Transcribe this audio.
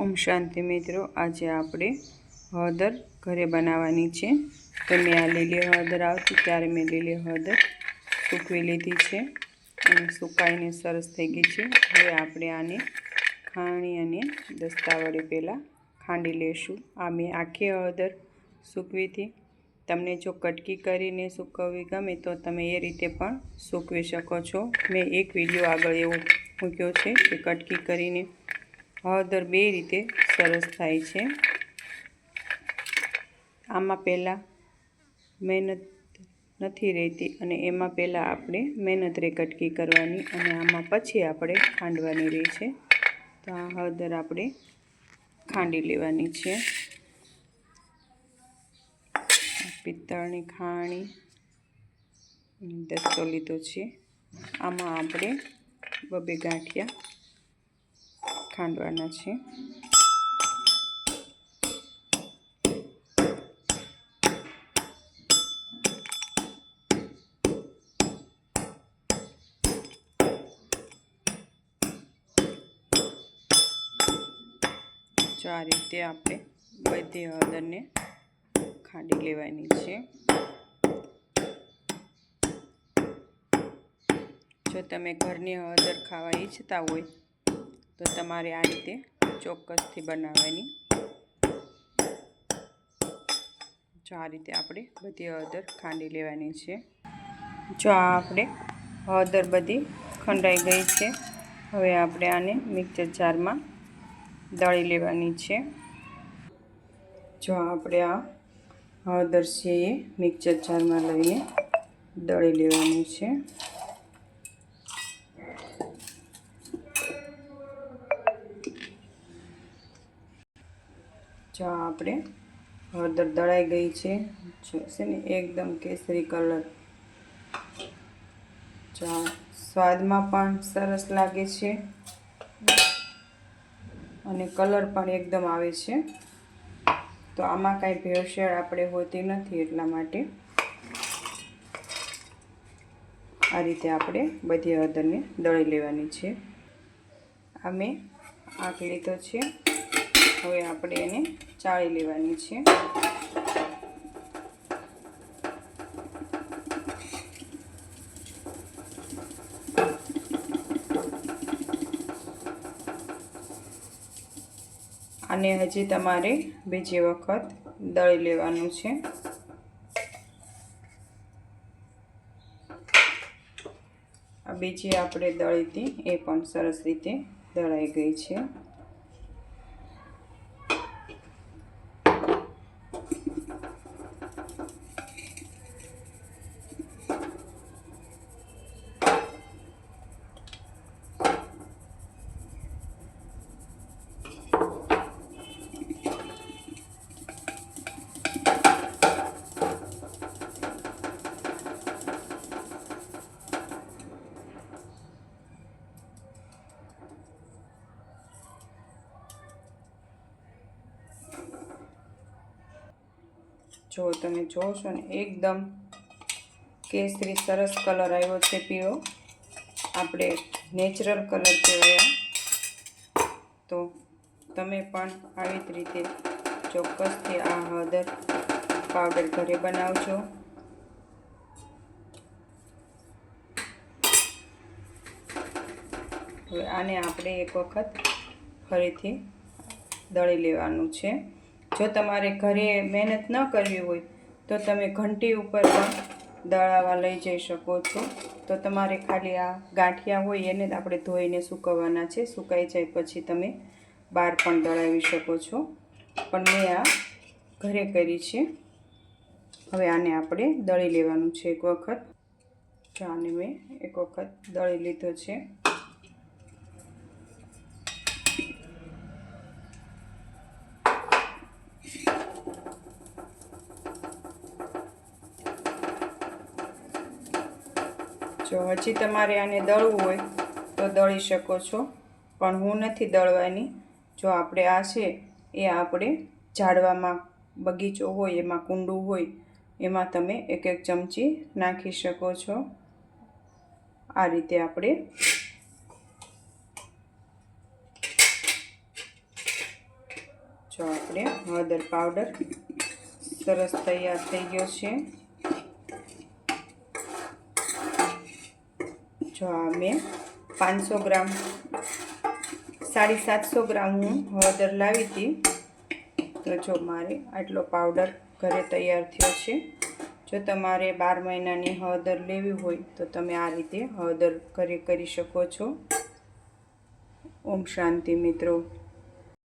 ओम शांति मित्रों, आज आपणे हळदर घरे बनाववानी छे। तो मैं आ लीली हळदर आवती त्यारे मैं लीली हळदर सूकवी लीधी छे अने सुकाईने सरस थई गई छे। हवे आपणे आने खाणी अने दस्ता वडे पहेला खांडी लेशुं। आ मैं आखी हळदर सूकवी थी। तमने जो कटकी करीने सूकववी गमे तो तमे ए रीते पण सूकवी शको छो। मैं एक विडियो आगळ एवो मूक्यो छे के कटकी करीने हळदर बे रीते सरस थाय छे। आमां पहेला मेहनत नथी रहती अने एमां पहेला आपणे मेहनत रे कटकी करवानी अने आमां पछी आपणे खांडवानी रहे छे। तो आ हळदर आपणे खांडी लेवानी छे। पित्तळनी खाणी दस्तो लीधो छे। आमां आपणे बबे गांठिया खांडवाना छे। जो आ रीते आपणे बधी हळदरने खांडी लेवानी छे। जो तमे घरनी हळदर खावा ईच्छता होय तो तमारे आ रीते चोक्कसथी बनाववानी। जो आ रीते आपणे बधी हळदर खांडी लेवानी छे। जो आ आपणे हळदर बधी खंडाई गई छे। हवे आपणे आने मिक्सर जार में दळी लेवानी छे। जो आपणे आ हळदर छे ए मिक्सर जार में लईने दळी लेवानी छे। जो आपणे हळदर दळाई गई छे। जो छे ने एकदम केसरी कलर। जो स्वाद में पण सरस लागे छे अने कलर पण एकदम आवे छे। तो आमां काई भेळसेळ आपणे होती नथी એટલા માટે आ रीते आपणे बधी हळदरने दळी लेवानी छे। आ मैं आख लीधो छे। हवे आपणे एने चाळी लेवानी छे। आने हजी तमारे बीजी वखत दळी लेवानुं छे। आ बीजी आपणे दळी हती ए पण सरस रीते दळाई गई छे। जो तमे जोवो छो ने एकदम केसरी सरस कलर आव्यो छे पीळो। आपणे नेचरल कलर कहेवाय। तो तमे पण आवी ज रीते चोक्कसथी आ हळदर पाउडर घरे बनावजो। हवे आने आपणे एक वखत फरीथी दळी लेवानुं छे। जो तमारे घरे मेहनत न करवी होय तो तमे घंटी उपर पण दळावा लई जई शको छो। तो तमारे खाली आ गांठिया होय एने ज आपणे धोईने सूकववाना छे। सुकाई जाय पछी तमे बार पण दळावी शको छो। पण मैं आ घरे करी छे। हवे आने आपणे दळी लेवानुं छे एक वखत। जो आने मैं एक वखत दळी लीधो छे। जो हजी तमारे आने दळवुं होय तो दळी शको छो, पण हूँ नथी दळवानी। जो आपणे आ छे ए आपणे झाडवामां बगीचो होय एमां कूंडुं होय एमां तमे एक एक चमची नाखी शको छो। आ रीते आपणे જો આપણે હળદર પાવડર સરસ તૈયાર થઈ ગયો છે। જો આ મેં 500 ગ્રામ 750 ગ્રામ હું હળદર લાવી હતી, તો જો મારે આટલો પાવડર ઘરે તૈયાર થયો છે। જો તમારે 12 મહિનાની હળદર લેવી હોય તો તમે આ રીતે હળદર ઘરે કરી શકો છો। ઓમ શાંતિ મિત્રો।